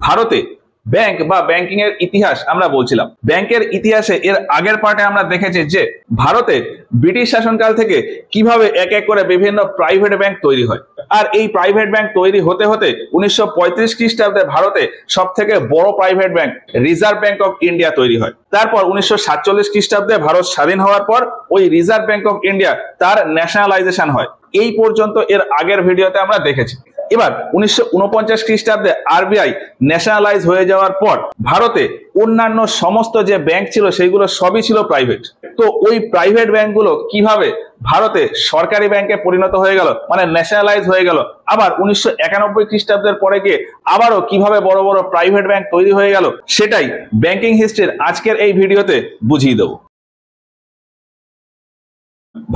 ভারতে ব্যাংক বা ব্যাংকিং এর ইতিহাস আমরা বলছিলাম। ব্যাংকের ইতিহাসে এর আগের পার্টে আমরা দেখেছি যে ভারতে ব্রিটিশ শাসনকাল থেকে কিভাবে এক এক করে বিভিন্ন প্রাইভেট ব্যাংক তৈরি হয়। আর এই প্রাইভেট ব্যাংক তৈরি হতে হতে 1935 খ্রিস্টাব্দে ভারতে সব থেকে বড় private bank reserve bank of India তৈরি হয়। তারপর 1947 খ্রিস্টাব্দে ভারত স্বাধীন হওয়ার পর ওই রিজার্ভ ব্যাংক অফ ইন্ডিয়া তার ন্যাশনালাইজেশন হয়। এই পর্যন্ত এর আগের ভিডিওতে আমরা দেখেছি। এবার 1949 খ্রিস্টাব্দে আরবিআই ন্যাশনালাইজ হয়ে যাওয়ার পর ভারতে অন্যান্য সমস্ত যে ব্যাংক ছিল সেগুলো সবই ছিল প্রাইভেট। তো ওই প্রাইভেট ব্যাংকগুলো কিভাবে ভারতে সরকারি ব্যাংকে পরিণত হয়ে গেল, মানে ন্যাশনালাইজ হয়ে গেল, আবার 1991 খ্রিস্টাব্দের পরে গিয়ে আবারও কিভাবে বড় বড় প্রাইভেট ব্যাংক তৈরি হয়ে গেল, সেটাই ব্যাংকিং হিস্ট্রির আজকের এই ভিডিওতে বুঝিয়ে দেবো।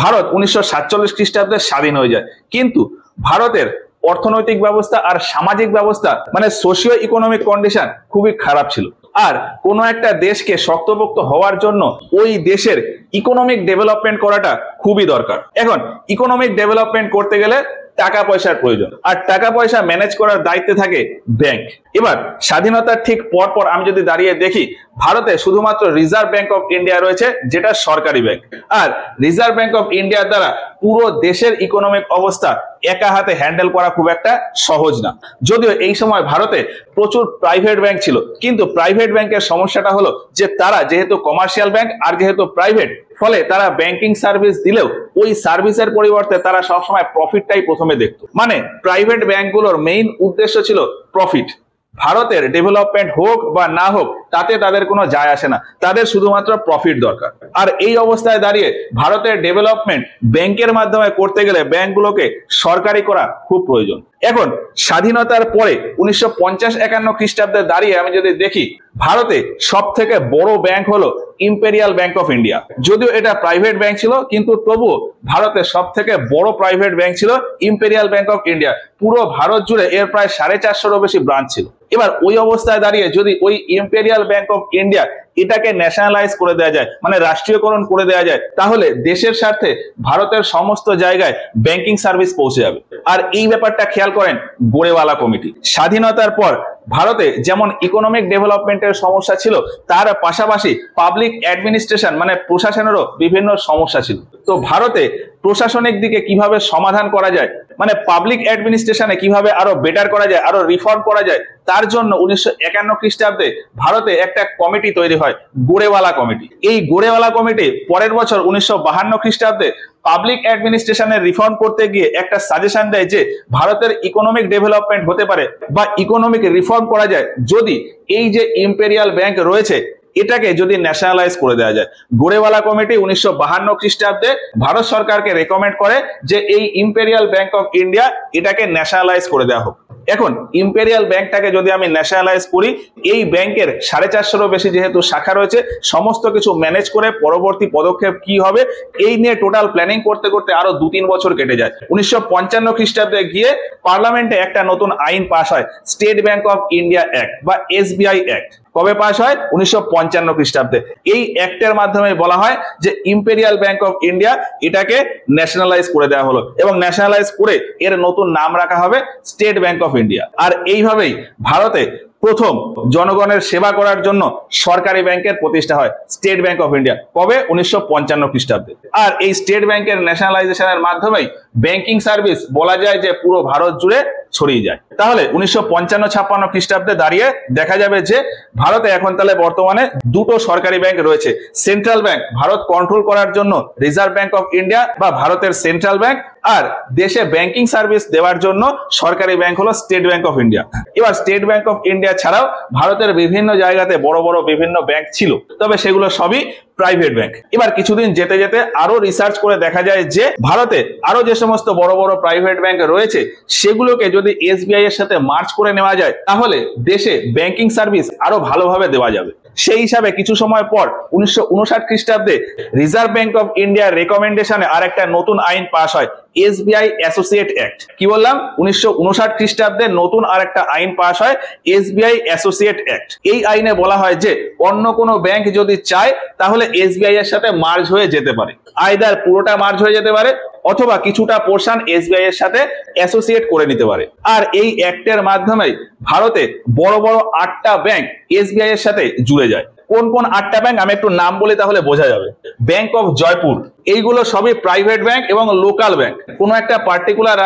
ভারত 1947 খ্রিস্টাব্দে স্বাধীন হয়ে যায়, কিন্তু ভারতের অর্থনৈতিক ব্যবস্থা আর সামাজিক ব্যবস্থা মানে সোশিও ইকোনমিক কন্ডিশন খুবই খারাপ ছিল। আর কোনো একটা দেশকে শক্তপোক্ত হওয়ার জন্য ওই দেশের ইকোনমিক ডেভেলপমেন্ট করাটা খুবই দরকার। এখন ইকোনমিক ডেভেলপমেন্ট করতে গেলে টাকা পয়সার প্রয়োজন, আর টাকা পয়সা ম্যানেজ করার দায়িত্বে থাকে ব্যাংক। এবার স্বাধীনতার ঠিক পর পর আমি যদি দাঁড়িয়ে দেখি, ভারতে শুধুমাত্র রিজার্ভ ব্যাংক অফ ইন্ডিয়া রয়েছে, যেটা সরকারি ব্যাংক। আর রিজার্ভ ব্যাংক অফ ইন্ডিয়ার দ্বারা পুরো দেশের ইকোনমিক অবস্থা একা হাতে হ্যান্ডেল করা খুব একটা সহজ না। যদিও এই সময় ভারতে প্রচুর প্রাইভেট ব্যাংক ছিল, কিন্তু প্রাইভেট ব্যাংকের সমস্যাটা হলো যে তারা যেহেতু কমার্শিয়াল ব্যাংক আর যেহেতু প্রাইভেট, ফলে তারা ব্যাংকিং সার্ভিস দিলেও ওই সার্ভিসের পরিবর্তে তারা সবসময় প্রফিটটাই প্রথমে দেখতো। মানে প্রাইভেট ব্যাংকগুলোর মেইন উদ্দেশ্য ছিল প্রফিট। ভারতের ডেভেলপমেন্ট হোক বা না হোক তাতে তাদের কোনো যায় আসে না, তাদের শুধুমাত্র প্রফিট দরকার। আর এই অবস্থায় দাঁড়িয়ে ভারতের ডেভেলপমেন্ট ব্যাংকের মাধ্যমে করতে গেলে ব্যাংকগুলোকে সরকারি করা খুব প্রয়োজন। এখন স্বাধীনতার পরে 1950-51 খ্রিস্টাব্দে দাঁড়িয়ে আমি যদি দেখি, ভারতে সব থেকে বড় ব্যাংক হলো ইম্পেরিয়াল ব্যাংক অফ ইন্ডিয়া। যদিও এটা প্রাইভেট ব্যাংক ছিল, কিন্তু তবুও ভারতের সব থেকে বড় প্রাইভেট ব্যাংক ছিল ইম্পেরিয়াল ব্যাংক অফ ইন্ডিয়া। পুরো ভারত জুড়ে এর প্রায় 450-এরও বেশি ব্রাঞ্চ ছিল। এবার ওই অবস্থায় দাঁড়িয়ে যদি ওই ইম্পেরিয়াল ব্যাংক অফ ইন্ডিয়া এটাকে ন্যাশনালাইজ করে দেওয়া যায়, মানে রাষ্ট্রীয়করণ করে দেওয়া যায়, তাহলে দেশের স্বার্থে ভারতের সমস্ত জায়গায় ব্যাংকিং সার্ভিস পৌঁছে যাবে। আর এই ব্যাপারটা খেয়াল করেন গোরেওয়ালা কমিটি। স্বাধীনতার পর ভারতে যেমন ইকোনমিক ডেভেলপমেন্টের সমস্যা ছিল, তার পাশাপাশি পাবলিক অ্যাডমিনিস্ট্রেশন মানে প্রশাসনেরও বিভিন্ন সমস্যা ছিল। তো ভারতে প্রশাসনিক দিকে কিভাবে সমাধান করা যায়, মানে পাবলিক অ্যাডমিনিস্ট্রেশনে কিভাবে আরো বেটার করা যায়, আরো রিফর্ম করা যায়, তার জন্য 1951 খ্রিস্টাব্দে ভারতে একটা কমিটি তৈরি হয়, গোরেওয়ালা কমিটি। এই গোরেওয়ালা কমিটি পরের বছর 1952 খ্রিস্টাব্দে পাবলিক অ্যাডমিনিস্ট্রেশনের রিফর্ম করতে গিয়ে একটা সাজেশন দেয় যে ভারতের ইকোনমিক ডেভেলপমেন্ট হতে পারে বা ইকোনমিক রিফর্ম করা যায় যদি এই যে ইম্পেরিয়াল ব্যাংক রয়েছে এটাকে যদি ন্যাশনালাইজ করে দেওয়া যায়। গোরেওয়ালা কমিটি 1952 খ্রিস্টাব্দে ভারত সরকারকে রেকমেন্ড করে যে এই ইম্পেরিয়াল ব্যাংক অফ ইন্ডিয়া এটাকে ন্যাশনালাইজ করে দেওয়া হোক। এখন ইম্পেরিয়াল ব্যাংকটাকে যদি আমি ন্যাশনালাইজ করি, এই ব্যাংকের 450-এরও বেশি যেহেতু শাখা রয়েছে, সমস্ত কিছু ম্যানেজ করে পরবর্তী পদক্ষেপ কি হবে এই নিয়ে টোটাল প্ল্যানিং করতে করতে আরো 2-3 বছর কেটে যায়। 1955 খ্রিস্টাব্দে গিয়ে পার্লামেন্টে একটা নতুন আইন পাস হয়, state Bank of India act বা SBI অ্যাক্ট। কবে পাস হয়? 1955 খ্রিস্টাব্দে। এই অ্যাক্টের মাধ্যমে বলা হয় যে ইম্পেরিয়াল ব্যাংক অফ ইন্ডিয়া এটাকে ন্যাশনালাইজ করে দেওয়া হলো, এবং ন্যাশনালাইজ করে এর নতুন নাম রাখা হবে স্টেট ব্যাংক অফ ইন্ডিয়া। আর এইভাবেই ভারতে প্রথম জনগণের সেবা করার জন্য সরকারি ব্যাংকের প্রতিষ্ঠা হয়, স্টেট ব্যাংক অফ ইন্ডিয়া। কবে? 1955 খ্রিস্টাব্দে। আর এই স্টেট ব্যাংকের ন্যাশনালাইজেশনের মাধ্যমেই ব্যাংকিং সার্ভিস বলা যায় যে পুরো ভারত জুড়ে ছড়িয়ে যায়। তাহলে 1955-56 খ্রিস্টাব্দে দাঁড়িয়ে দেখা যাবে যে ভারতে এখন তাহলে বর্তমানে দুটো সরকারি ব্যাংক রয়েছে। সেন্ট্রাল ব্যাংক ভারত কন্ট্রোল করার জন্য রিজার্ভ ব্যাংক অফ ইন্ডিয়া বা ভারতের সেন্ট্রাল ব্যাংক, আর দেশে ব্যাংকিং সার্ভিস দেওয়ার জন্য সরকারি ব্যাংক হলো স্টেট ব্যাংক অফ ইন্ডিয়া। এবার স্টেট ব্যাংক অফ ইন্ডিয়া ছাড়াও ভারতের বিভিন্ন জায়গাতে বড় বড় বিভিন্ন ব্যাংক ছিল, তবে সেগুলো সবই প্রাইভেট ব্যাংক। এবার কিছুদিন যেতে যেতে আরো রিসার্চ করে দেখা যায় যে ভারতে আরো যে সমস্ত বড় বড় প্রাইভেট ব্যাংক রয়েছে সেগুলোকে যদি SBI এর সাথে মার্জ করে নেওয়া যায়, তাহলে দেশে ব্যাংকিং সার্ভিস আরো ভালোভাবে দেওয়া যাবে। সেই হিসাবে কিছু সময় পর 1959 খ্রিস্টাব্দে রিজার্ভ ব্যাংক অফ ইন্ডিয়ার রেকমেন্ডেশনে আর একটা নতুন আইন পাস হয়, SBI অ্যাসোসিয়েট অ্যাক্ট। কি বললাম? 1959 খ্রিস্টাব্দে নতুন আর একটা আইন পাস হয়, SBI অ্যাসোসিয়েট অ্যাক্ট। এই আইনে বলা হয় যে অন্য কোনো ব্যাংক যদি চায় তাহলে SBI এর সাথে মার্জ হয়ে যেতে পারে, আইদার পুরোটা মার্জ হয়ে যেতে পারে অথবা কিছুটা পোর্শন এসবিআই এর সাথে অ্যাসোসিয়েট করে নিতে পারে। আর এই অ্যাক্টের মাধ্যমে ভারতে বড় বড় 8টা ব্যাংক এসবিআই এর সাথে জুড়ে যায়। কোন কোন 8টা ব্যাংক আমি একটু নাম বলি তাহলে বোঝা যাবে। ব্যাংক অফ জয়পুর, এইগুলো সবই প্রাইভেট ব্যাংক এবং লোকাল ব্যাংক। কোনো একটা পার্টিকুলার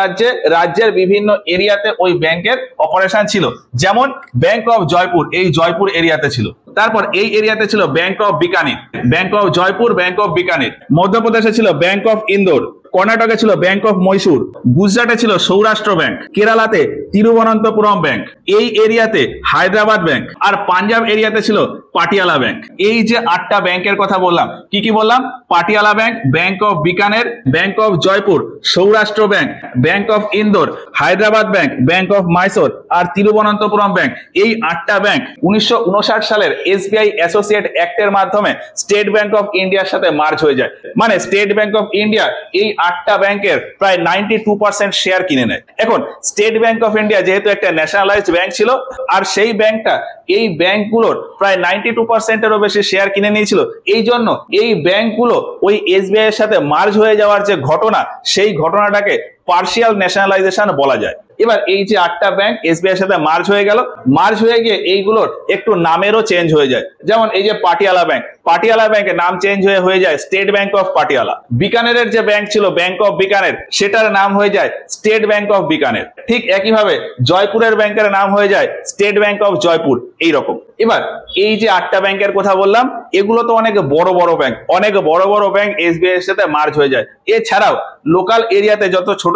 রাজ্যের বিভিন্ন এরিয়াতে ওই ব্যাংকের অপারেশন ছিল। যেমন ব্যাংক অফ জয়পুর এই জয়পুর এরিয়াতে ছিল। তারপর এই এরিয়াতে ছিল bank of Bikaner, bank of Jaipur, bank of Bikaner. মধ্যপ্রদেশে ছিল ব্যাংক অফ ইন্দোর, কর্ণাটকে ছিল ব্যাংক অফ মহীশূর, গুজরাটে ছিল সৌরাষ্ট্র ব্যাংক, কেরালাতে তিরুবনন্তপুরম ব্যাংক, এই এরিয়াতে হায়দ্রাবাদ ব্যাংক, আর পাঞ্জাব এরিয়াতে ছিল পাটিয়ালা ব্যাংক। এই যে 8টা ব্যাংকের কথা বললাম, কি কি বললাম? Patiala bank, bank of Bikaner, bank of Jaipur, Saurashtra bank, bank of Indore, Hyderabad bank, bank of Mysore আর তিরুবনন্তপুরম ব্যাংক। এই 8টা ব্যাংক 1959 সালের এসবিআই অ্যাসোসিয়েট অ্যাক্টের মাধ্যমে স্টেট ব্যাংক অফ ইন্ডিয়ার সাথে মার্জ হয়ে যায়। মানে স্টেট ব্যাংক অফ ইন্ডিয়া এই 8টা ব্যাংকের প্রায় 92% শেয়ার কিনে নেয়। এখন স্টেট ব্যাংক অফ ইন্ডিয়া যেহেতু একটা ন্যাশনালাইজড ব্যাংক ছিল, আর সেই ব্যাংকটা এই ব্যাংকগুলোর প্রায় 92%-এরও বেশি শেয়ার কিনে নিয়েছিল। এই জন্য এই ব্যাংকগুলো ওই এসবিআই এর সাথে মার্জ হয়ে যাওয়ার যে ঘটনা, সেই ঘটনাটাকে পার্শিয়াল ন্যাশনালাইজেশন বলা যায়। এবার এই যে 8টা ব্যাংক এসবিআই এর সাথে মার্জ হয়ে গেল, মার্জ হয়ে গিয়ে এইগুলোর একটু নামেরও চেঞ্জ হয়ে যায়। যেমন এই যে পাটিয়ালা ব্যাংক, পাটিয়ালা ব্যাংকের নাম চেঞ্জ হয়ে যায় স্টেট ব্যাংক অফ পাটিয়ালা। বিকানেরের যে ব্যাংক ছিল ব্যাংক অফ বিকানের, সেটার নাম হয়ে যায় স্টেট ব্যাংক অফ বিকানের। ঠিক একইভাবে জয়পুরের ব্যাংকের নাম হয়ে যায় স্টেট ব্যাংক অফ জয়পুর। এইরকম। এবার এই যে 8টা ব্যাংকের কথা বললাম, এগুলো তো অনেক বড় বড় ব্যাংক, অনেক বড় বড় ব্যাংক এসবিআই এর সাথে মার্জ হয়ে যায়। এছাড়াও লোকাল এরিয়াতে যত ছোট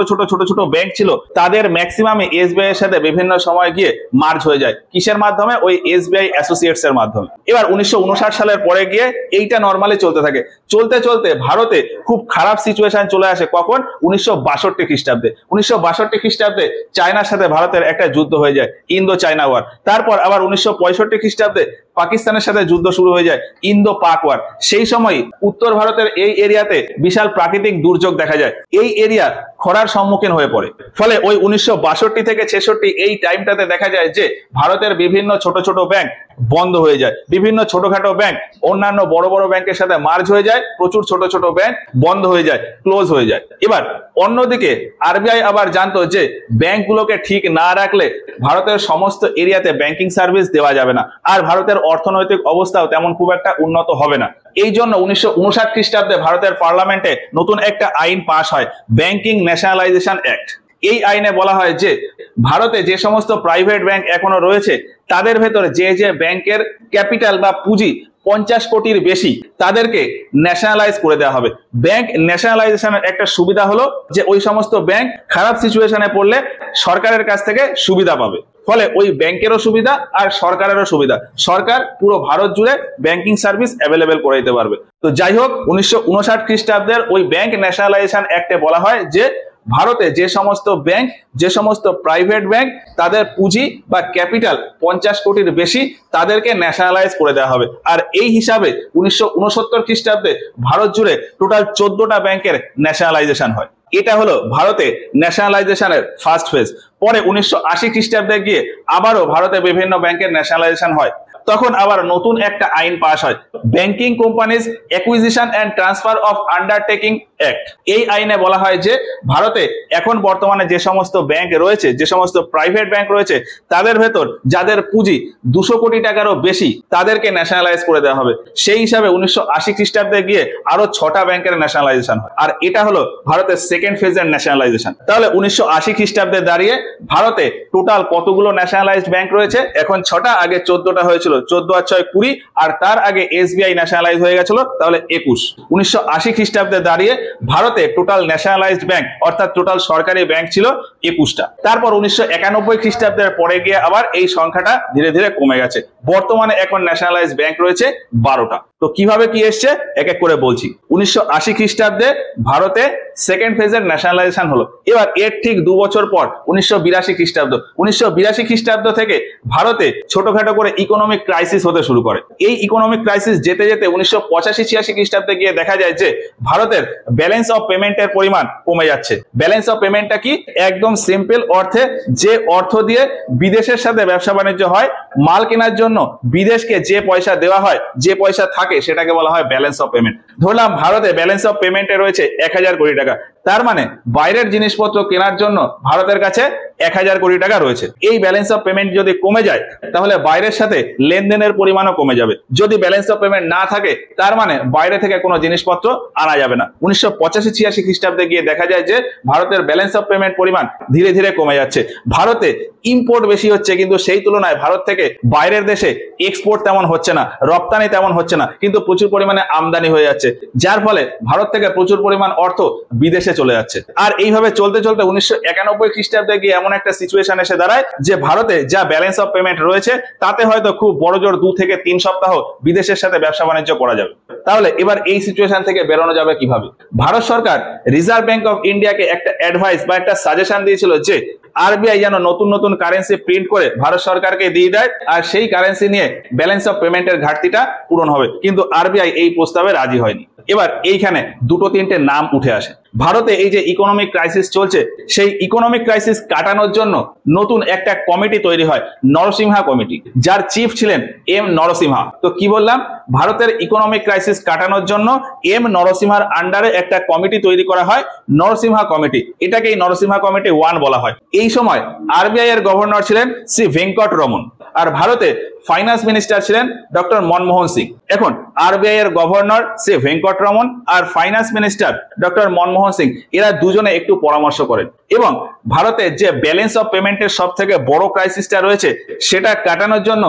ছোট ব্যাংক ছিল, তাদের ম্যাক্সিমামই এসবিআই এর সাথে বিভিন্ন সময় গিয়ে মার্জ হয়ে যায়। কিসের মাধ্যমে? ওই এসবিআই অ্যাসোসিয়েটস এর মাধ্যমে। এবার 1959 সালের পরে গিয়ে এইটা নর্মালি চলতে থাকে। চলতে চলতে ভারতে খুব খারাপ সিচুয়েশন চলে আসে। কখন? 1962 খ্রিস্টাব্দে। 1962 খ্রিস্টাব্দে চায়নার সাথে ভারতের একটা যুদ্ধ হয়ে যায়, ইন্দো চায়না ওয়ার। তারপর আবার 1965 খ্রিস্টাব্দে পাকিস্তানের সাথে যুদ্ধ শুরু হয়ে যায়, ইন্দো পাক ওয়ার। সেই সময় উত্তর ভারতের এই এরিয়াতে বিশাল প্রাকৃতিক দুর্যোগ দেখা যায়। এই এরিয়া খরার সম্মুখীন হয়ে পড়ে। ফলে ওই 1962 থেকে 66 এই টাইমটাতে দেখা যায় যে ভারতের বিভিন্ন ছোট ছোট ব্যাংক বন্ধ হয়ে যায়। বিভিন্ন ছোটখাটো ব্যাংক অন্যান্য বড় বড় ব্যাংকের সাথে মার্জ হয়ে যায়। প্রচুর ছোট ছোট ব্যাংক বন্ধ হয়ে যায়, ক্লোজ হয়ে যায়। এবার অন্যদিকে আরবিআই আবার জানতো যে ব্যাংকগুলোকে ঠিক না রাখলে ভারতের সমস্ত এরিয়াতে ব্যাংকিং সার্ভিস দেওয়া যাবে না, আর ভারতের অর্থনৈতিক অবস্থাও তেমন খুব একটা উন্নত হবে না। এই জন্য 1959 খ্রিস্টাব্দে ভারতের পার্লামেন্টে নতুন একটা আইন পাস হয়, ব্যাংকিং ন্যাশনালাইজেশন অ্যাক্ট। এই আইনে বলা হয় যে ভারতে যে সমস্ত প্রাইভেট ব্যাংক এখনো রয়েছে, তাদের ভেতরে যে যে ব্যাংকের ক্যাপিটাল বা পুঁজি 50 কোটির বেশি, তাদেরকে ন্যাশনালাইজ করে দেওয়া হবে। ব্যাংক ন্যাশনালাইজেশনের একটা সুবিধা হলো যে ওই সমস্ত ব্যাংক খারাপ সিচুয়েশনে পড়লে সরকারের কাছ থেকে সুবিধা পাবে। ফলে ওই ব্যাংকেরও সুবিধা আর সরকারেরও সুবিধা। সরকার পুরো ভারত জুড়ে ব্যাংকিং সার্ভিস অ্যাভেলেবেল করে দিতে পারবে। তো যাই হোক, 1959 খ্রিস্টাব্দের ওই ব্যাংক ন্যাশনালাইজেশন অ্যাক্টে বলা হয় যে ভারতে যে সমস্ত ব্যাংক, যে সমস্ত প্রাইভেট ব্যাংক তাদের পুঁজি বা ক্যাপিটাল 50 কোটির বেশি, তাদেরকে ন্যাশনালাইজ করে দেওয়া হবে। আর এই হিসাবে 1969 খ্রিস্টাব্দে ভারত জুড়ে টোটাল 14টা ব্যাংকের ন্যাশনালাইজেশন হয়। এটা হলো ভারতে ন্যাশনালাইজেশনের ফার্স্ট ফেজ। পরে 1980 খ্রিস্টাব্দে গিয়ে আবারও ভারতে বিভিন্ন ব্যাংকের ন্যাশনালাইজেশন হয়। তখন আবার নতুন একটা আইন পাস হয়, banking companies acquisition and transfer of undertaking act. এই আইনে বলা হয় যে ভারতে এখন বর্তমানে যে সমস্ত ব্যাংক রয়েছে, যে সমস্ত প্রাইভেট ব্যাংক রয়েছে, তাদের ভেতর যাদের পুঁজি 200 কোটি টাকারও বেশি, তাদেরকে ন্যাশনালাইজ করে দেওয়া হবে। সেই হিসাবে 1980 খ্রিস্টাব্দে গিয়ে আরো 6টা ব্যাংকের ন্যাশনালাইজেশন হয়। আর এটা হলো ভারতের সেকেন্ড ফেজের ন্যাশনালাইজেশন। তাহলে 1980 খ্রিস্টাব্দে দাঁড়িয়ে ভারতে টোটাল কতগুলো ন্যাশনালাইজড ব্যাংক রয়েছে? এখন 6টা, আগে 14টা হয়েছিল। 14 আর 6 20, আর তার আগে এসবিআই ন্যাশনালাইজ হয়ে গেছিল, তাহলে 21। 1980 খ্রিস্টাব্দে দাঁড়িয়ে ভারতে টোটাল ন্যাশনালাইজড ব্যাংক অর্থাৎ টোটাল সরকারি ব্যাংক ছিল 21টা। তারপর 1991 খ্রিস্টাব্দের পরে গিয়ে আবার এই সংখ্যাটা ধীরে ধীরে কমে গেছে। বর্তমানে এখন ন্যাশনালাইজড ব্যাংক রয়েছে 12টা। তো কিভাবে কি এসছে এক এক করে বলছি। 1980 খ্রিস্টাব্দে ভারতে সেকেন্ড ফেজের ন্যাশনালাইজেশন হলো। এবার এর ঠিক 2 বছর পর 1982 খ্রিস্টাব্দ। 1982 খ্রিস্টাব্দ থেকে ভারতে ছোটখাটো করে ইকোনমিক ক্রাইসিস হতে শুরু করে। এই ইকোনমিক ক্রাইসিস যেতে যেতে 1985-86 খ্রিস্টাব্দে গিয়ে দেখা যায় যে ভারতের ব্যালেন্স অফ পেমেন্টের পরিমাণ কমে যাচ্ছে। ব্যালেন্স অফ পেমেন্টটা কি? একদম সিম্পল অর্থে যে অর্থ দিয়ে বিদেশের সাথে ব্যবসা বাণিজ্য হয়, মাল কেনার জন্য বিদেশকে যে পয়সা দেওয়া হয়, যে পয়সা থাকে সেটাকে বলা হয় ব্যালেন্স অফ পেমেন্ট। ধরলাম ভারতে ব্যালেন্স অফ পেমেন্টে রয়েছে 1000 কোটি টাকা, তার মানে বাইরের জিনিসপত্র কেনার জন্য ভারতের কাছে 1000 কোটি টাকা রয়েছে। এই ব্যালেন্স অফ পেমেন্ট যদি কমে যায় তাহলে বাইরের সাথে লেনদেনের পরিমাণও কমে যাবে। যদি ব্যালেন্স অফ পেমেন্ট না থাকে তার মানে বাইরে থেকে কোনো জিনিসপত্র আনা যাবে না। 1985-86 খ্রিস্টাব্দে গিয়ে দেখা যায় যে ভারতের ব্যালেন্স অফ পেমেন্ট পরিমাণ ধীরে ধীরে কমে যাচ্ছে। ভারতে ইম্পোর্ট বেশি হচ্ছে, কিন্তু সেই তুলনায় ভারত থেকে বাইরের দেশে এক্সপোর্ট তেমন হচ্ছে না, রপ্তানি তেমন হচ্ছে না, কিন্তু প্রচুর পরিমাণে আমদানি হয়ে যাচ্ছে, যার ফলে ভারত থেকে প্রচুর পরিমাণ অর্থ বিদেশে চলে যাচ্ছে। আর এইভাবে চলতে চলতে 1991 খ্রিস্টাব্দে গিয়ে এমন একটা সিচুয়েশন এসে দাঁড়ায় যে ভারতে যা ব্যালেন্স অফ পেমেন্ট রয়েছে তাতে হয়তো খুব বড় জোর 2 থেকে 3 সপ্তাহ বিদেশের সাথে ব্যবসা বাণিজ্য করা যাবে। তাহলে এবার এই সিচুয়েশন থেকে বেরোনো যাবে কিভাবে? ভারত সরকার রিজার্ভ ব্যাংক অফ ইন্ডিয়াকে একটা অ্যাডভাইস বা একটা সাজেশন দিয়েছিল যে আরবিআই যেন নতুন নতুন কারেন্সি প্রিন্ট করে ভারত সরকারকে দিয়ে দেয়, আর সেই কারেন্সি নিয়ে ব্যালেন্স অফ পেমেন্টের ঘাটতিটা পূরণ হবে। কিন্তু আরবিআই এই প্রস্তাবে রাজি হয়নি। এবার এইখানে দুটো তিনটে নাম উঠে আসে। ভারতে এই যে ইকোনমিক ক্রাইসিস চলছে, সেই ইকোনমিক ক্রাইসিস কাটানোর জন্য নতুন একটা কমিটি তৈরি হয়, নরসিংহা কমিটি, যার চিফ ছিলেন এম নরসিংহা। তো কি বললাম, ভারতের ইকোনমিক ক্রাইসিস কাটানোর জন্য এম নরসিংহার আন্ডারে একটা কমিটি তৈরি করা হয়, নরসিংহা কমিটি। এটাকেই নরসিংহা কমিটি 1 বলা হয়। এই সময় আরবিআই এর গভর্নর ছিলেন শ্রী ভেঙ্কট রমন, আর ভারতে ফাইন্যান্স মিনিস্টার ছিলেন ডক্টর মনমোহন সিং। এখন আরবিআই এর গভর্নর শ্রী ভেঙ্কট রমন আর finance minister doctor Manmohan Singh এরা দুজনে একটু পরামর্শ করেন এবং ভারতে যে ব্যালেন্স অফ পেমেন্টের সব থেকে বড় ক্রাইসিসটা রয়েছে সেটা কাটানোর জন্য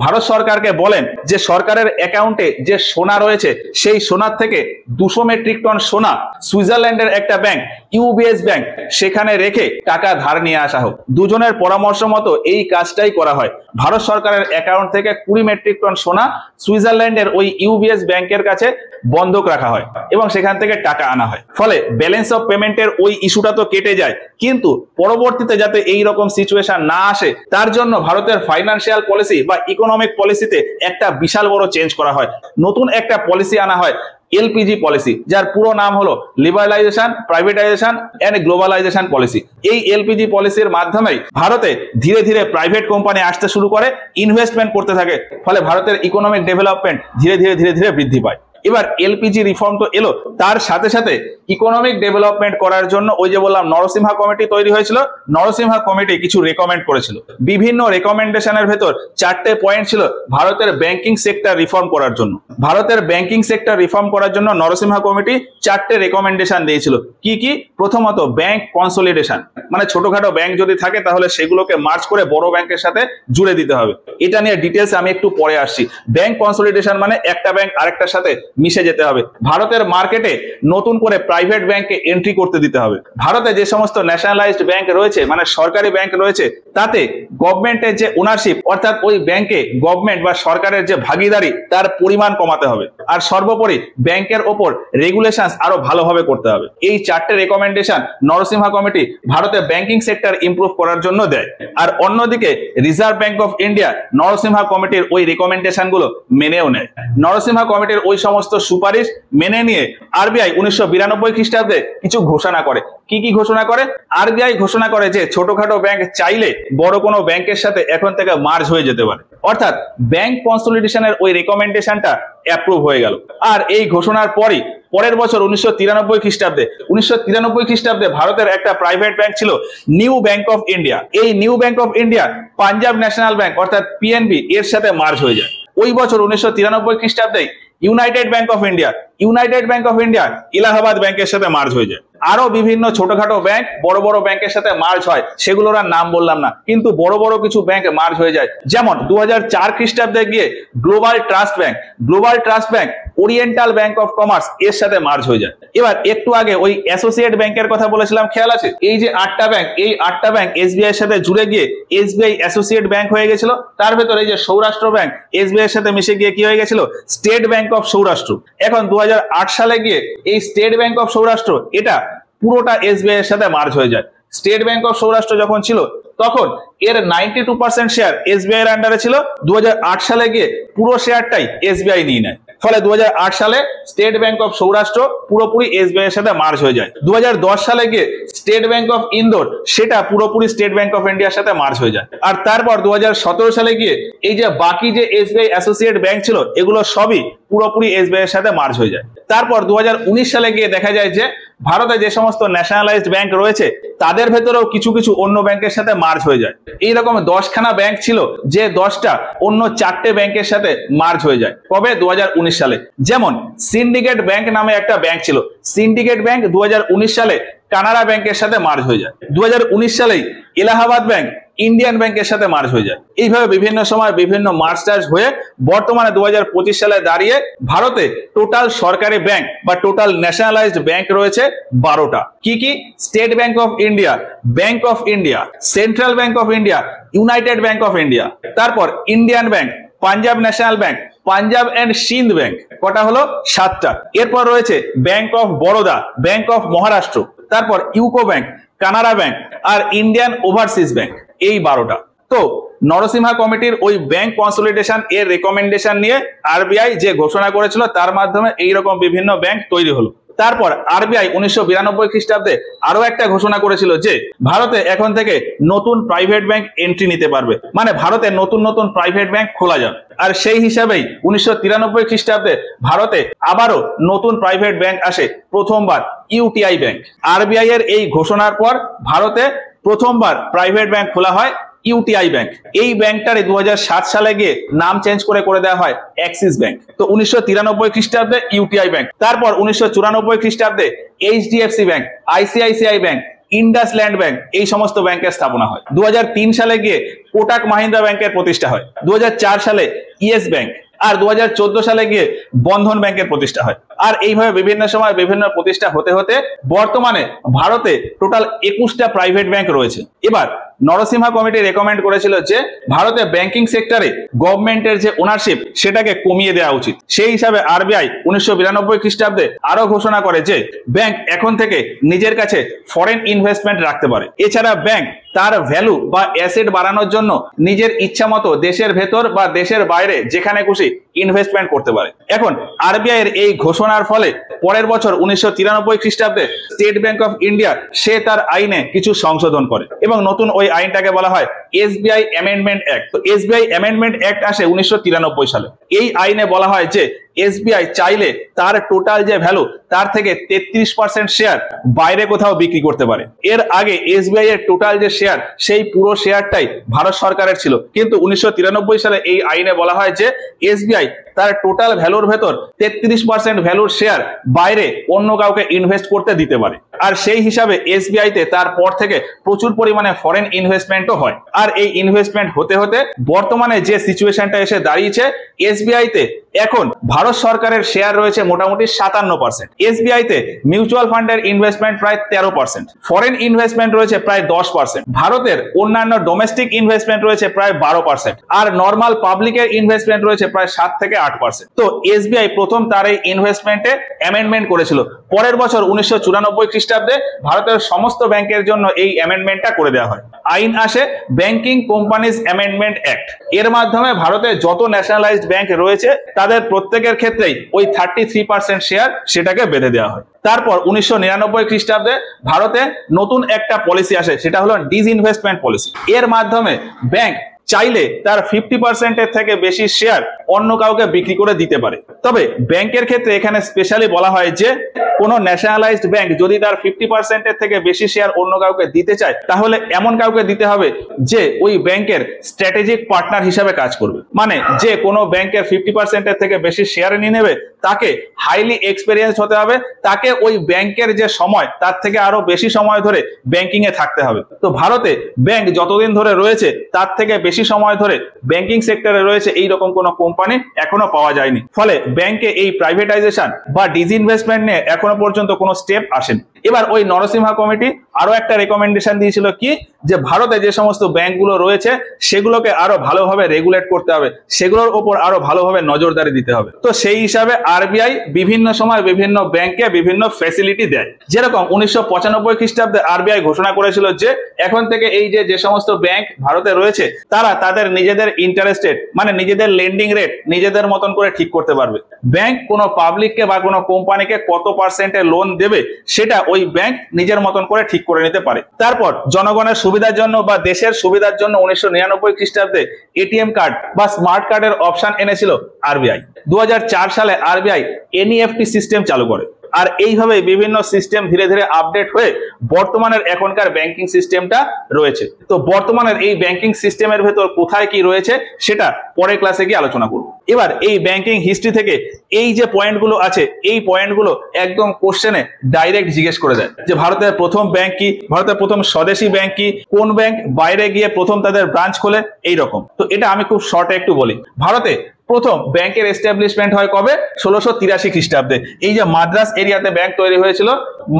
ভারত সরকারকে বলেন যে সরকারের অ্যাকাউন্টে যে সোনা রয়েছে সেই সোনার থেকে 200 মেট্রিক টন সোনা সুইজারল্যান্ডের একটা ব্যাংক ইউবিএস ব্যাংক সেখানে রেখে টাকা ধার নিয়ে আসা হোক। দুজনের পরামর্শ মতো এই কাজটাই করা হয়। ভারত সরকারের অ্যাকাউন্ট থেকে 20 মেট্রিক টন সোনা সুইজারল্যান্ডের ওই ইউবিএস ব্যাংকের কাছে বন্ধক রাখা হয় এবং সেখান থেকে টাকা আনা হয়। ফলে ব্যালেন্স অফ পেমেন্টের ওই ইস্যুটা তো কেটে যায়, কিন্তু পরবর্তীতে যাতে এই রকম সিচুয়েশন না আসে তার জন্য ভারতের ফাইন্যান্সিয়াল পলিসি বা ইকোনমিক পলিসিতে একটা বিশাল বড় চেঞ্জ করা হয়। নতুন একটা পলিসি আনা হয়, এলপিজি পলিসি, যার পুরো নাম হলো liberalization, privatization and globalization policy. এই এলপিজি পলিসির মাধ্যমে ভারতে ধীরে ধীরে প্রাইভেট কোম্পানি আসতে শুরু করে, ইনভেস্টমেন্ট করতে থাকে, ফলে ভারতের ইকোনমিক ডেভেলপমেন্ট ধীরে ধীরে বৃদ্ধি পায়। এবার এলপিজি রিফর্ম তো এলো, তার সাথে সাথে ইকোনমিক ডেভেলপমেন্ট করার জন্য ওই যে বললাম নরসিংহা কমিটি তৈরি হয়েছিল, নরসিংহা কমিটি কিছু রেকমেন্ড করেছিল। বিভিন্ন রেকমেন্ডেশনের ভেতর 4টে পয়েন্ট ছিল ভারতের ব্যাংকিং সেক্টর রিফর্ম করার জন্য। ভারতের ব্যাংকিং সেক্টর রিফর্ম করার জন্য নরসিংহা কমিটি 4টে রেকমেন্ডেশন দিয়েছিল। কি কি? প্রথমত ব্যাংক কনসলিডেশন, মানে ছোটখাটো ব্যাংক যদি থাকে তাহলে সেগুলোকে মার্জ করে বড় ব্যাংকের সাথে জুড়ে দিতে হবে। এটা নিয়ে ডিটেলস আমি একটু পরে আসছি। ব্যাংক কনসলিডেশন মানে একটা ব্যাংক আরেকটার সাথে মিশে যেতে হবে। ভারতের মার্কেটে নতুন করে প্রাইভেট ব্যাংকে এন্ট্রি করতে দিতে হবে। ভারতে যে সমস্ত ন্যাশনালাইজড ব্যাংক রয়েছে, মানে সরকারি ব্যাংক রয়েছে, তাতে গভর্নমেন্টের যে ওনারশিপ অর্থাৎ ওই ব্যাংকে গভর্নমেন্ট বা সরকারের যে ভাগিদারি তার পরিমাণ কমাতে হবে। আর সর্বোপরি ব্যাংকের ওপর রেগুলেশন আরো ভালোভাবে করতে হবে। এই 4টে রেকমেন্ডেশন নরসিংহা কমিটি ভারতের ব্যাংকিং সেক্টর ইমপ্রুভ করার জন্য দেয়। আর অন্যদিকে reserve bank of India Narasimha কমিটির ওই রেকমেন্ডেশন গুলো মেনেও নেয়। নরসিংহা কমিটির ওই সমস্ত সুপারিশ মেনে নিয়ে আরবিআই 1992 খ্রিস্টাব্দে কিছু ঘোষণা করে। কি কি ঘোষণা করে? আরবিআই ঘোষণা করে যে ছোটখাটো ব্যাংক চাইলে বড় কোনো ব্যাংকের সাথে এখন থেকে মার্জ হয়ে যেতে পারে, অর্থাৎ ব্যাংক কনসলিডেশনের ওই রেকমেন্ডেশনটা অ্যাপ্রুভ হয়ে গেল। আর এই ঘোষণার পরই পরের বছর 1993 খ্রিস্টাব্দে ভারতের একটা প্রাইভেট ব্যাংক ছিল নিউ ব্যাংক অফ ইন্ডিয়া। এই new bank of India Punjab National bank অর্থাৎ পিএনবি এর সাথে মার্জ হয়ে যায়। ওই বছর 1993 খ্রিস্টাব্দে United Bank of India Allahabad ব্যাংকের সাথে মার্জ হয়ে যায়। আরো বিভিন্ন ছোটখাটো ব্যাংক বড় বড় ব্যাংকের সাথে মার্জ হয়, সেগুলোর আর নাম বললাম না, কিন্তু বড় বড় কিছু ব্যাংক মার্জ হয়ে যায়। যেমন 2004 খ্রিস্টাব্দে গিয়ে global trust bank oriental bank of commerce এর সাথে মার্জ হয়ে যায়। এবার একটু আগে ওই অ্যাসোসিয়েট ব্যাংকের কথা বলেছিলাম, খেয়াল আছে? এই যে 8টা ব্যাংক, এই 8টা ব্যাংক এসবিআই এর সাথে জুড়ে গিয়ে এসবিআই অ্যাসোসিয়েট ব্যাংক হয়ে গেছিল। তার ভেতরে এই যে সৌরাষ্ট্র ব্যাংক এসবিআই এর সাথে মিশে গিয়ে কি হয়ে গেছিল? State Bank of Saurashtra. এখন 2008 সালে গিয়ে এই স্টেট ব্যাংক অফ সৌরাষ্ট্র এটা পুরোটা এসবিআই এর সাথে মার্জ হয়ে যায়। স্টেট ব্যাংক অফ সৌরাষ্ট্র যখন ছিল তখন এর 92% শেয়ার এসবিআই এর আন্ডারে ছিল। 2008 সালে গিয়ে পুরো শেয়ারটাই এসবিআই নিয়ে নেয়। ফলে 2008 সালে স্টেট ব্যাংক অফ সৌরাষ্ট্র পুরোপুরি এসবিআই এর সাথে মার্জ হয়ে যায়। 2010 সালে গিয়ে স্টেট ব্যাংক অফ ইন্দোর সেটা পুরোপুরি স্টেট ব্যাংক অফ ইন্ডিয়ার সাথে মার্জ হয়ে যায়। আর তারপর 2017 সালে গিয়ে এই যে বাকি যে এসবিআই অ্যাসোসিয়েট ব্যাংক ছিল এগুলো সবই পুরোপুরি এসবিআই এর সাথে মার্জ হয়ে যায়। তারপর 2019 সালে গিয়ে দেখা যায় যে ভারতে যে সমস্ত ন্যাশনালাইজড ব্যাংক রয়েছে তাদের ভেতরেও কিছু কিছু অন্য ব্যাংকের সাথে মার্জ হয়ে যায়। এইরকম 10খানা ব্যাংক ছিল যে 10টা অন্য 4টে ব্যাংকের সাথে মার্জ হয়ে যায়। কবে? 2019 সালে। যেমন সিন্ডিকেট ব্যাংক নামে একটা ব্যাংক ছিল, সিন্ডিকেট ব্যাংক 2019 সালে কানাড়া ব্যাংকের সাথে মার্জ হয়ে যায়। 2019 সালেই এলাহাবাদ ব্যাংক ইন্ডিয়ান ব্যাংকের সাথে মার্জ হয়ে যায়। এইভাবে বিভিন্ন সময় বিভিন্ন মার্জ টার্জ হয়ে বর্তমানে 2025 সালে দাঁড়িয়ে ভারতে টোটাল সরকারি ব্যাংক বা টোটাল ন্যাশনালাইজড ব্যাংক রয়েছে 12টা। কি কি? State Bank of India, Bank of India, Central Bank of India, United Bank of India, তারপর Indian Bank, Punjab National Bank, Punjab and Sindh Bank. কটা হলো? 7টা। এরপর রয়েছে Bank of Baroda, Bank of Maharashtra, তারপর ইউকো ব্যাংক, কানাড়া ব্যাংক আর ইন্ডিয়ান ওভারসিজ ব্যাংক, এই 12টা। তো নরসিংহা কমিটির ওই ব্যাংক কনসলিডেশন এর রেকমেন্ডেশন নিয়ে আরবিআই যে ঘোষণা করেছিল তার মাধ্যমে এইরকম বিভিন্ন ব্যাংক তৈরি হলো। তারপর আরবিআই 1992 খ্রিস্টাব্দে আরো একটা ঘোষণা করেছিল যে ভারতে এখন থেকে নতুন প্রাইভেট ব্যাংক এন্ট্রি নিতে পারবে, মানে ভারতে নতুন নতুন প্রাইভেট ব্যাংক খোলা যাবে। আর সেই হিসাবেই 1993 খ্রিস্টাব্দে ভারতে আবারও নতুন প্রাইভেট ব্যাংক আসে, প্রথমবার ইউটিআই ব্যাংক। আরবিআই এর এই ঘোষণার পর ভারতে প্রথমবার প্রাইভেট ব্যাংক খোলা হয় ইউটিআই ব্যাংক। এই ব্যাংকটারে 2007 সালে গিয়ে নাম চেঞ্জ করে দেওয়া হয় অ্যাক্সিস ব্যাংক। তো 1993 খ্রিস্টাব্দে ইউটিআই ব্যাংক, তারপর 1994 খ্রিস্টাব্দে HDFC Bank, ICICI Bank, IndusInd Bank, এই সমস্ত ব্যাংকের স্থাপনা হয়। 2003 সালে গিয়ে কোটাক মাহিন্দ্রা ব্যাংকের প্রতিষ্ঠা হয়। 2004 সালে ইয়েস ব্যাংক আর 2014 সালে গিয়ে বন্ধন ব্যাংকের প্রতিষ্ঠা হয়। আর এইভাবে বিভিন্ন সময় বিভিন্ন প্রতিষ্ঠা হতে হতে বর্তমানে ভারতে টোটাল 21টা প্রাইভেট ব্যাংক রয়েছে। এবার নরসিংহা কমিটি রেকমেন্ড করেছিল যে ভারতে ব্যাংকিং সেক্টরে গভর্নমেন্টের যে ওনারশিপ সেটাকে কমিয়ে দেওয়া উচিত। সেই হিসাবে আরবিআই 1992 খ্রিস্টাব্দে আরো ঘোষণা করে যে ব্যাংক এখন থেকে নিজের কাছে ফরেন ইনভেস্টমেন্ট রাখতে পারে। এছাড়া ব্যাংক তার ভ্যালু বা অ্যাসেট বাড়ানোর জন্য নিজের ইচ্ছা মতো দেশের ভেতর বা দেশের বাইরে যেখানে খুশি ইনভেস্টমেন্ট করতে পারে। এখন আরবিআই এর এই ঘোষণার ফলে পরের বছর 1993 খ্রিস্টাব্দে স্টেট ব্যাংক অফ ইন্ডিয়া সে তার আইনে কিছু সংশোধন করে এবং নতুন ওই আইনটাকে বলা হয় এসবিআই অ্যামেন্ডমেন্ট অ্যাক্ট। তো এসবিআই অ্যামেন্ডমেন্ট অ্যাক্ট আসে 1993 সালে। এই আইনে বলা হয় যে এসবিআই চাইলে তার টোটাল যে ভ্যালু তার থেকে 33% শেয়ার বাইরে কোথাও বিক্রি করতে পারে। এর আগে এসবিআই এর টোটাল যে শেয়ার সেই পুরো শেয়ারটাই ভারত সরকারের ছিল, কিন্তু 1993 সালে এই আইনে বলা হয় যে এসবিআই তার টোটাল ভ্যালুর ভেতর 33% ভ্যালুর শেয়ার বাইরে অন্য কাউকে ইনভেস্ট করতে দিতে পারে। আর সেই হিসাবে এসবিআই তে তারপর থেকে প্রচুর পরিমাণে ফরেন ইনভেস্টমেন্টও হয়। আর এই ইনভেস্টমেন্ট হতে হতে বর্তমানে যে সিচুয়েশনটা এসে দাঁড়িয়েছে, এসবিআই তে এখন ভারত সরকারের শেয়ার রয়েছে মোটামুটি 57%, এসবিআই তে মিউচুয়াল ফান্ডের ইনভেস্টমেন্ট প্রায় 13%, ফরেন ইনভেস্টমেন্ট রয়েছে প্রায় 10%, ভারতের অন্যান্য ডোমেস্টিক ইনভেস্টমেন্ট রয়েছে প্রায় 12%, আর নর্মাল পাবলিকের ইনভেস্টমেন্ট রয়েছে প্রায় 7 থেকে 8%। তো এসবিআই প্রথম তার এই ইনভেস্টমেন্টে অ্যামেন্ডমেন্ট করেছিল। পরের বছর 1994 খ্রিস্টাব্দে ভারতের সমস্ত ব্যাংকের জন্য এই অ্যামেন্ডমেন্টটা করে দেওয়া হয়। আইন আসে ব্যাংকিং কোম্পানিজ অ্যামেন্ডমেন্ট অ্যাক্ট। এর মাধ্যমে ভারতে যত ন্যাশনালাইজড ব্যাংক রয়েছে তাদের প্রত্যেকের ক্ষেত্রেই ওই 33% শেয়ার সেটাকে বেঁধে দেওয়া হয়। তারপর 1999 খ্রিস্টাব্দে ভারতে নতুন একটা পলিসি আসে, সেটা হলো ডিসইনভেস্টমেন্ট পলিসি। এর মাধ্যমে ব্যাংক চাইলে তার 50% এর থেকে বেশি শেয়ার অন্য কাউকে বিক্রি করে দিতে পারে। তবে ব্যাংকের ক্ষেত্রে এখানে স্পেশালি বলা হয় যে কোনো ন্যাশনালাইজড ব্যাংক যদি তার 50% এর থেকে বেশি শেয়ার অন্য কাউকে দিতে চায় তাহলে এমন কাউকে দিতে হবে যে ওই ব্যাংকের স্ট্র্যাটেজিক পার্টনার হিসাবে কাজ করবে। মানে যে কোনো ব্যাংকের 50% এর থেকে বেশি শেয়ার নিয়ে নেবে তাকে হাইলি এক্সপেরিয়েন্সড হতে হবে, তাকে ওই ব্যাংকের যে সময় তার থেকে আরো বেশি সময় ধরে ব্যাংকিং এ থাকতে হবে। তো ভারতে ব্যাংক যতদিন ধরে রয়েছে তার থেকে বেশি সময় ধরে ব্যাংকিং সেক্টরে রয়েছে এইরকম কোনো কোম্পানি এখনো পাওয়া যায়নি। ফলে ব্যাংকে এই প্রাইভেটাইজেশন বা ডিসইনভেস্টমেন্ট নিয়ে এখনো পর্যন্ত কোনো স্টেপ আসেনি। এবার ওই নরসিংহা কমিটি আরো একটা রেকমেন্ডেশন দিয়েছিল কি, যে ভারতে যে সমস্ত ব্যাংকগুলো রয়েছে সেগুলোকে আরো ভালোভাবে রেগুলেট করতে হবে, সেগুলোর উপর আরো ভালোভাবে নজরদারি দিতে হবে। তো সেই হিসাবে আরবিআই বিভিন্ন সময় বিভিন্ন ব্যাংকে বিভিন্ন ফ্যাসিলিটি দেয়। যেরকম 1995 খ্রিস্টাব্দে আরবিআই ঘোষণা করেছিল যে এখন থেকে এই যে সমস্ত ব্যাংক ভারতে রয়েছে তারা তাদের নিজেদের ইন্টারেস্ট রেট মানে নিজেদের লেন্ডিং রেট নিজেদের মতন করে ঠিক করতে পারবে। ব্যাংক কোনো পাবলিককে বা কোনো কোম্পানিকে কত পার্সেন্টে লোন দেবে সেটা ওই ব্যাংক নিজের মতন করে ঠিক করে নিতে পারে। তারপর জনগণের সুবিধার জন্য বা দেশের সুবিধার জন্য 1999 খ্রিস্টাব্দে এটিএম কার্ড বা স্মার্ট কার্ডের অপশন এনেছিল আরবিআই। 2004 সালে আরবিআই এনইএফটি সিস্টেম চালু করে। আর এইভাবে বিভিন্ন সিস্টেম ধীরে ধীরে আপডেট হয়ে বর্তমানের এখনকার ব্যাংকিং সিস্টেমটা রয়েছে। তো বর্তমানের এই ব্যাংকিং সিস্টেমের ভেতর কোথায় কি রয়েছে সেটা পরের ক্লাসে গিয়ে আলোচনা করব। এবার এই ব্যাংকিং হিস্ট্রি থেকে এই যে পয়েন্টগুলো আছে এই পয়েন্টগুলো একদম কোশ্চেনে ডাইরেক্ট জিজ্ঞেস করে দেয় যে ভারতের প্রথম ব্যাংক কি, ভারতের প্রথম স্বদেশী ব্যাংক কি, কোন ব্যাংক বাইরে গিয়ে প্রথম তাদের ব্রাঞ্চ খোলে, এই রকম। তো এটা আমি খুব শর্টে একটু বলি। ভারতে প্রথম ব্যাংকের এস্টাবলিশমেন্ট হয় কবে? 1683 খ্রিস্টাব্দে। এই যে মাদ্রাস এরিয়াতে ব্যাংক তৈরি হয়েছিল,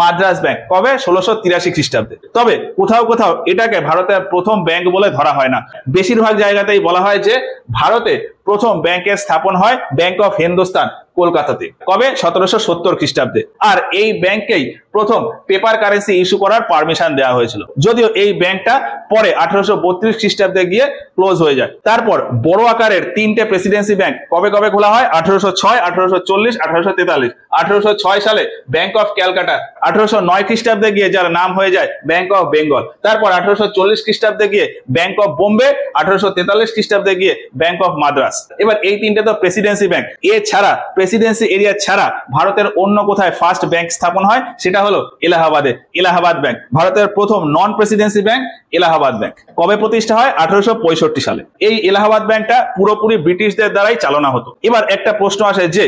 মাদ্রাস ব্যাংক, কবে? 1683 খ্রিস্টাব্দে। তবে কোথাও কোথাও এটাকে ভারতের প্রথম ব্যাংক বলে ধরা হয় না। বেশিরভাগ জায়গাতেই বলা হয় যে ভারতে প্রথম ব্যাংকের স্থাপন হয় ব্যাংক অফ হিন্দুস্তান কলকাতাতে, কবে? 1770 খ্রিস্টাব্দে। আর এই ব্যাংককেই প্রথম পেপার কারেন্সি ইস্যু করার পারমিশন দেওয়া হয়েছিল, যদিও এই ব্যাংকটা পরে 1832 খ্রিস্টাব্দে গিয়ে ক্লোজ হয়ে যায়। তারপর বড় আকারের তিনটে প্রেসিডেন্সি ব্যাংক কবে কবে খোলা হয়? 1806, 1840, 1843। 1806 সালে ব্যাংক অফ ক্যালকাটা, 1809 খ্রিস্টাব্দে গিয়ে যার নাম হয়ে যায় ব্যাংক অফ বেঙ্গল। তারপর 1840 খ্রিস্টাব্দে গিয়ে ব্যাংক অফ বোম্বে, 1843 খ্রিস্টাব্দে গিয়ে ব্যাংক অফ মাদ্রাস। এবার এই তিনটে তো প্রেসিডেন্সি ব্যাংক। এছাড়া প্রেসিডেন্সি এরিয়া ছাড়া ভারতের অন্য কোথায় ফার্স্ট ব্যাংক স্থাপন হয় সেটা হলো এলাহাবাদে, এলাহাবাদ ব্যাংক। ভারতের প্রথম নন প্রেসিডেন্সি ব্যাংক এলাহাবাদ ব্যাংক। কবে প্রতিষ্ঠা হয়? 1865 সালে। এই এলাহাবাদ ব্যাংকটা পুরোপুরি ব্রিটিশদের দ্বারাই চালনা হতো। এবার একটা প্রশ্ন আসে যে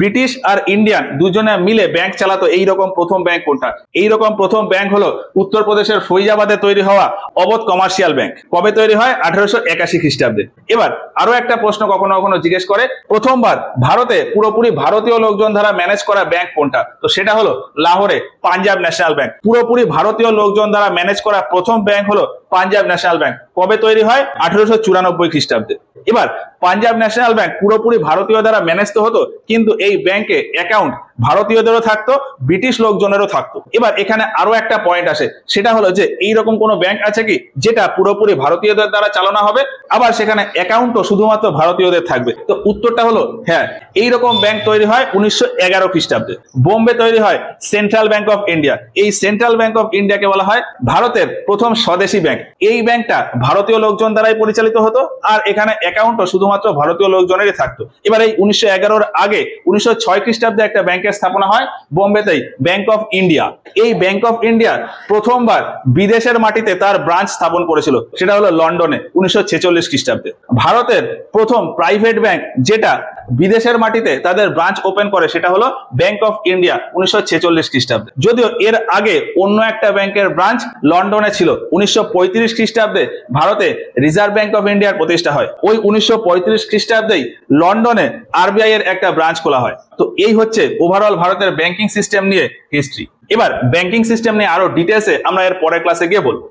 ব্রিটিশ আর ইন্ডিয়ান দুজনে মিলে ব্যাংক চালাতো এইরকম প্রথম ব্যাংক কোনটা? এইরকম প্রথম ব্যাংক হলো উত্তরপ্রদেশের ফৈজাবাদে তৈরি হওয়া অবধ কমার্শিয়াল ব্যাংক। কবে তৈরি হয়? 1881 খ্রিস্টাব্দে। এবার আরো একটা প্রশ্ন কখনো কখনো জিজ্ঞেস করে, প্রথমবার ভারতে পুরোপুরি ভারতীয় লোকজন দ্বারা ম্যানেজ করা ব্যাংক কোনটা? তো সেটা হলো লাহোরে পাঞ্জাব ন্যাশনাল ব্যাংক। পুরোপুরি ভারতীয় লোকজন দ্বারা ম্যানেজ করা প্রথম ব্যাংক হলো পাঞ্জাব ন্যাশনাল ব্যাংক। কবে তৈরি হয়? 1894 খ্রিস্টাব্দে। এবার পাঞ্জাব ন্যাশনাল ব্যাংক পুরোপুরি ভারতীয় দ্বারা ম্যানেজ তো হতো, কিন্তু এই ব্যাংকে অ্যাকাউন্ট ভারতীয়দেরও থাকতো, ব্রিটিশ লোকজনেরও থাকতো। এবার এখানে আরো একটা পয়েন্ট আসে, সেটা হলো যে এইরকম কোনো ব্যাংক আছে কি যেটা পুরোপুরি ভারতীয়দের দ্বারা চালনা হবে, আবার সেখানে অ্যাকাউন্টও শুধুমাত্র ভারতীয়দের থাকবে? তো উত্তরটা হলো হ্যাঁ, এইরকম ব্যাংক তৈরি হয় 1911 খ্রিস্টাব্দে। বোম্বে তৈরি হয় সেন্ট্রাল ব্যাংক অফ ইন্ডিয়া। এই সেন্ট্রাল ব্যাংক অফ ইন্ডিয়াকে বলা হয় ভারতের প্রথম স্বদেশী ব্যাংক। এই ব্যাংকটা ভারতীয় লোকজন দ্বারাই পরিচালিত হতো, আর এখানে অ্যাকাউন্টও শুধুমাত্র ভারতীয় লোকজনেরই থাকতো। এবার এই 1911 আগে 1906 খ্রিস্টাব্দে একটা ব্যাংকের স্থাপনা হয় বোম্বেতেই, ব্যাংক অফ ইন্ডিয়া। এই ব্যাংক অফ ইন্ডিয়া প্রথমবার বিদেশের মাটিতে তার ব্রাঞ্চ স্থাপন করেছিল, সেটা হলো লন্ডনে 1946 খ্রিস্টাব্দে। ভারতের প্রথম প্রাইভেট ব্যাংক যেটা বিদেশের মাটিতে তাদের ব্রাঞ্চ ওপেন করে সেটা হলো ব্যাংক অফ ইন্ডিয়া 1946 খ্রিস্টাব্দে। যদিও এর আগে অন্য একটা ব্যাংকের ব্রাঞ্চ লন্ডনে ছিল। 1935 খ্রিস্টাব্দে ভারতে রিজার্ভ ব্যাংক অফ ইন্ডিয়ার প্রতিষ্ঠা হয়। ওই 1935 খ্রিস্টাব্দেই লন্ডনে আরবিআই এর একটা ব্রাঞ্চ খোলা হয়। তো এই হচ্ছে ওভারঅল ভারতের ব্যাংকিং সিস্টেম নিয়ে হিস্ট্রি। এবার ব্যাংকিং সিস্টেম নিয়ে আরো ডিটেলসে আমরা এর পরের ক্লাসে গিয়ে বলবো।